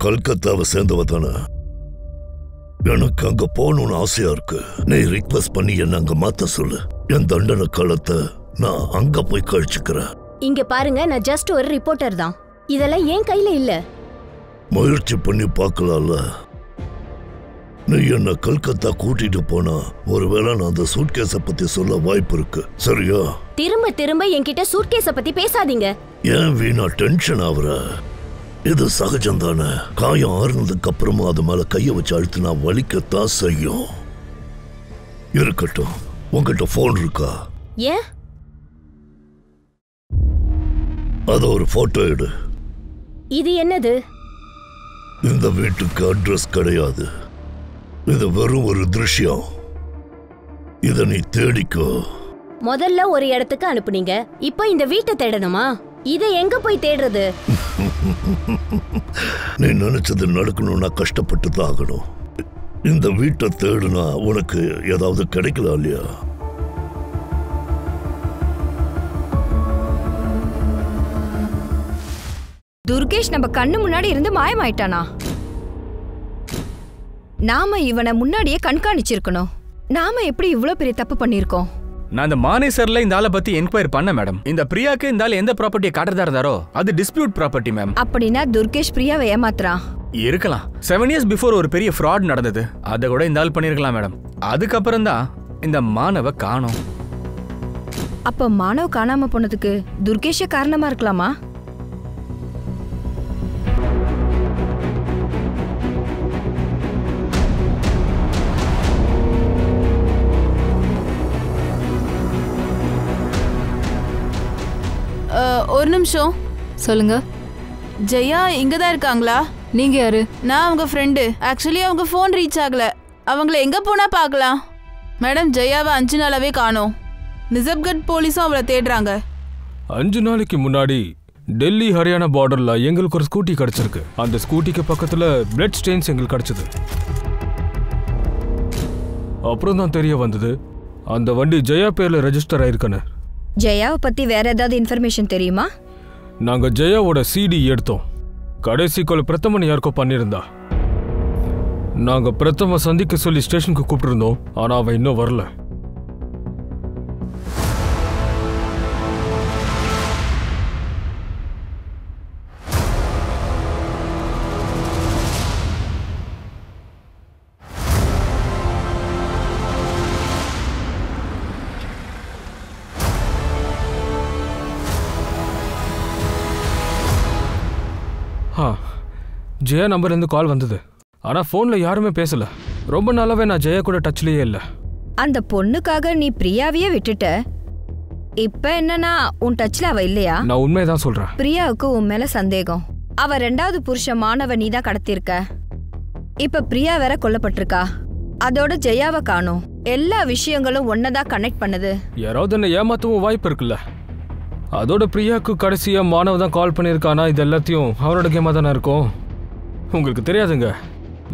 கல்கத்தாவை சேர்ந்தவ தானே? எனக்கு அங்க போகணும்னு ஆசையா இருக்கு. நீ ரிக்வெஸ்ட் பண்ணி என்ன அங்க மாத்த சொல்லு. என் தண்டனை காலத்தை நான் அங்க போய் கழிச்சுக்கிறேன். இங்க பாருங்க, நான் ஜஸ்ட் ஒரு ரிப்போர்ட்டர் தான். இதெல்லாம் ஏன் கையில இல்ல. முயற்சி பண்ணி பார்க்கலாம்ல. நீ என்ன கல்கத்தா கூட்டிட்டு போனா ஒருவேளை நான் அந்த சூட்கேஸ பத்தி சொல்ல வாய்ப்பு இருக்கு. சரியா? திரும்ப திரும்ப என்கிட்ட சூட்கேஸ பத்தி பேசாதீங்க. ஏன் வீணா டென்ஷன் ஆகுற? இது சகஜம் தானே. காயம் ஆறுனதுக்கு அப்புறமா அது மேல கைய வச்சு அழுத்தினா வலிக்கத்தான் செய்யும். இருக்கட்டும், உங்ககிட்ட போன் இருக்கா? ஏன்? அத ஒரு போட்டோ எடு. இது என்னது? இந்த வீட்டுக்கு அட்ரஸ் கிடையாது. இது வெறும் ஒரு திருஷ்யம். இத நீ தேடிக்கோ. முதல்ல ஒரு இடத்துக்கு அனுப்புனீங்க, இப்போ இந்த வீட்டை தேடணுமா? இதை எங்க போய் தேடுறது? நீ நினைச்சது நடக்கணும்னா கஷ்டப்பட்டு தான் ஆகணும். இந்த வீட்டை தேடுனா உனக்கு ஏதாவது கிடைக்கலாம் இல்லையா? துர்கேஷ் நம்ம கண்ணு முன்னாடி இருந்து மாயமாயிட்டானா? நாம இவனை முன்னாடியே கண்காணிச்சிருக்கணும். நாம எப்படி இவ்ளோ பெரிய தப்பு பண்ணிருக்கோம்? நான் இந்த மானேசர்ல இந்த ஆளை பத்தி என்கொயரி பண்ண மேடம். இந்த பிரியாக்கு இந்த ஆள் எந்த ப்ராப்பர்ட்டியை காட்டுறதா இருந்தாரோ அது டிஸ்பியூட் ப்ராப்பர்ட்டி மேம். அப்படின்னா துர்கேஷ் பிரியாவை ஏமாத்துறான் இருக்கலாம். 7 years பிஃபோர் ஒரு பெரிய ஃப்ராட் நடந்தது. அதை கூட இந்த ஆள் பண்ணிருக்கலாம் மேடம். அதுக்கப்புறம் தான் இந்த மானவ காணோம். அப்ப மானவ காணாம போனதுக்கு துர்கேஷ காரணமா இருக்கலாமா? ஒரு நிமிஷம். சொல்லுங்க. ஜெயா இங்க தான் இருக்காங்களா? நீங்க யாரு? நான் அவங்க ஃப்ரெண்டு. ஆக்சுவலி அவங்க ஃபோன் ரீச் ஆகல. அவங்கள எங்க போனா பார்க்கலாம்? மேடம், ஜெயாவை 5 நாளாவே காணோம். நிசப்கட் போலீஸும் அவளை தேடுறாங்க. 5 நாளைக்கு முன்னாடி டெல்லி ஹரியானா பார்டர்ல எங்களுக்கு ஒரு ஸ்கூட்டி கிடைச்சிருக்கு. அந்த ஸ்கூட்டிக்கு பக்கத்துல பிளட் ஸ்டெயின்ஸ் எங்களுக்கு கிடைச்சது. அப்புறம் தான் தெரிய வந்தது அந்த வண்டி ஜெயா பேர்ல ரெஜிஸ்டர் ஆயிருக்குன்னு. ஜெயாவை பத்தி வேற ஏதாவது இன்ஃபர்மேஷன் தெரியுமா? நாங்க ஜெயாவோட சிடி எடுத்தோம். கடைசி கால் பிரதமன் யாருக்கோ பண்ணியிருந்தா. நாங்க பிரதம சந்திக்க சொல்லி ஸ்டேஷனுக்கு கூப்பிட்டுருந்தோம். ஆனா அவன் இன்னும் வரல. ஜெயா நம்பர்லேருந்து கால் வந்தது. ஆனால் ஃபோனில் யாருமே பேசல. ரொம்ப நாளாவே நான் ஜெயா கூட டச்லேயே இல்லை. அந்த பொண்ணுக்காக நீ பிரியாவையே விட்டுட்ட. இப்ப என்னன்னா உன் டச்ல அவ இல்லையா? நான் உண்மையதான் சொல்றேன். பிரியாவுக்கு உன் மேல சந்தேகம். அவ 2வது புருஷன் மானவ நீ தான் கடத்திருக்க. இப்ப பிரியா வேற கொல்லப்பட்டிருக்கா. அதோட ஜெயாவை காணோம். எல்லா விஷயங்களும் ஒன்னதான் கனெக்ட் பண்ணுது. யாராவது என்ன ஏமாத்தவும் வாய்ப்பு இருக்குல்ல. அதோட பிரியாவுக்கு கடைசியா மானவ தான் கால் பண்ணியிருக்கானா? இது எல்லாத்தையும் அவனோட கேமா தானே இருக்கும். உங்களுக்கு தெரியாதுங்க,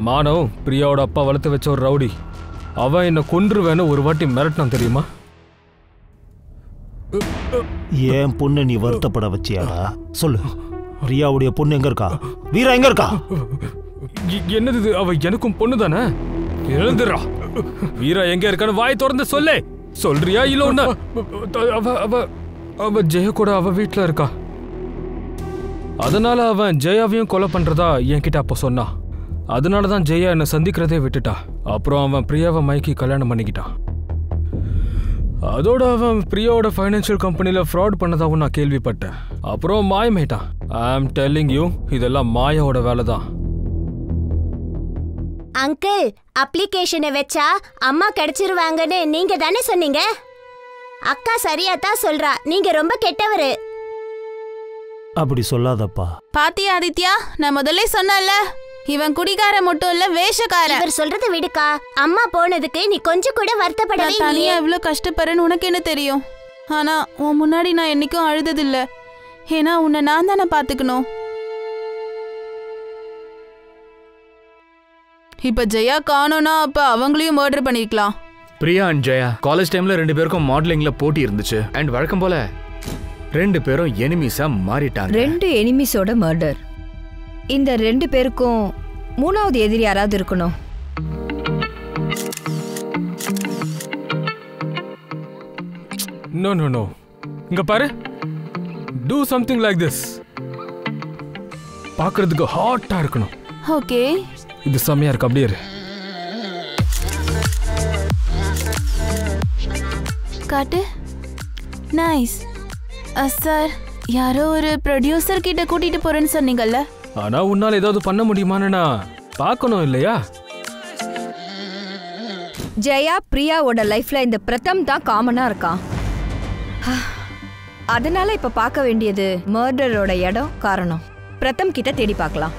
மானவ் பிரியாவோட அப்பா வளர்த்து வச்ச ஒரு ரவுடி. அவன் என்ன கொன்றுவேன்னு ஒரு வாட்டி மிரட்டினான் தெரியுமா? ஏன் பொண்ணு நீ வருத்தப்பட வச்சியாடா? சொல்லு, பிரியாவுடைய பொண்ணு எங்க இருக்கா? வீரா எங்க இருக்கா? என்னது இது? அவ எனக்கும் பொண்ணு தானே. எழுந்துடா. வீரா எங்க இருக்கான்னு வாய் திறந்து சொல்லு. சொல்றியா இல்ல ஒண்ணு? அவ ஜெயா கூட அவ வீட்டுல இருக்கா. அதனால அவன் ஜெயாவையும் கொலை பண்றதா என்கிட்ட அப்ப சொன்னான். அதனாலதான் ஜெயா என்னை சந்திக்கிறதே விட்டுட்டா. அப்புறம் அவன் பிரியாவை மைக்கி கல்யாணம் பண்ணிக்கிட்டான். அதோட அவன் பிரியாவோட ஃபைனான்சியல் கம்பெனில ஃப்ராட் பண்ணதாவும் நான் கேள்விப்பட்டேன். அப்புறம் மாயமாயிட்டான். ஐ ஆம் டெல்லிங் யூ, இதெல்லாம் மாயாவோட வேலை தான். அங்கிள், அப்ளிகேஷனை வச்சா அம்மா கிடைச்சிருவாங்கன்னு நீங்க தானே சொன்னீங்க? அக்கா சரியா தான் சொல்றா. நீங்க ரொம்ப கெட்டவரு. அப்படி சொல்லாதப்பா. பாத்தியா ஆதித்யா, நான் முதல்ல சொன்னல, இவன் குடிகார மட்டும் இல்ல, வேஷக்காரன். இவர் சொல்றத விடுக்கா. அம்மா போனதுக்கு நீ கொஞ்சம் கூட வருத்தப்படவே இல்லையே. தனியா இவ்வளவு கஷ்டப்படுறேன்னு உனக்கு என்ன தெரியும்? ஆனா உன் முன்னாடி நான் என்னைக்கும் அழுததில்ல. ஏன்னா உன்னை நான் தானே பாத்துக்கணும். இப்ப ஜெயா காணோனா அப்ப அவங்களையும் மர்டர் பண்ணிருக்கலாம். பிரியா அண்ட் ஜெயா காலேஜ் டைம்ல 2 பேருக்கும் மாடலிங்ல போட்டி இருந்துச்சு. அண்ட் வழக்கம் போல 2 பேரும் எனிமீஸா மாறிட்டாங்க. 2 எனிமீஸோட மர்டர். இந்த 2 பேருக்கும் 3வது எதிரி யாராவது இருக்கணும். நோ நோ நோ, இங்க பாரு. Do something like this. பார்க்கிறதுக்கு ஹாட்டா இருக்கணும். ஓகே, இது செம்மையா இருக்கு. அப்படியே இரு. காட்டு. நைஸ். சார், யாரோ ஒரு ப்ரொடியூசர் கிட்ட கூட்டிட்டு போறேன்னு சொன்னீங்கல்ல. ஆனா உன்னால ஏதாவது பண்ண முடியுமான்னு நான் பார்க்கணும் இல்லையா? ஜெயா பிரியாவோட லைஃப்ல இந்த பிரதம் தான் காமனா இருக்கான். அதனால இப்ப பார்க்க வேண்டியது மர்டரோட இடம், காரணம். பிரதம் கிட்ட தேடி பார்க்கலாம்.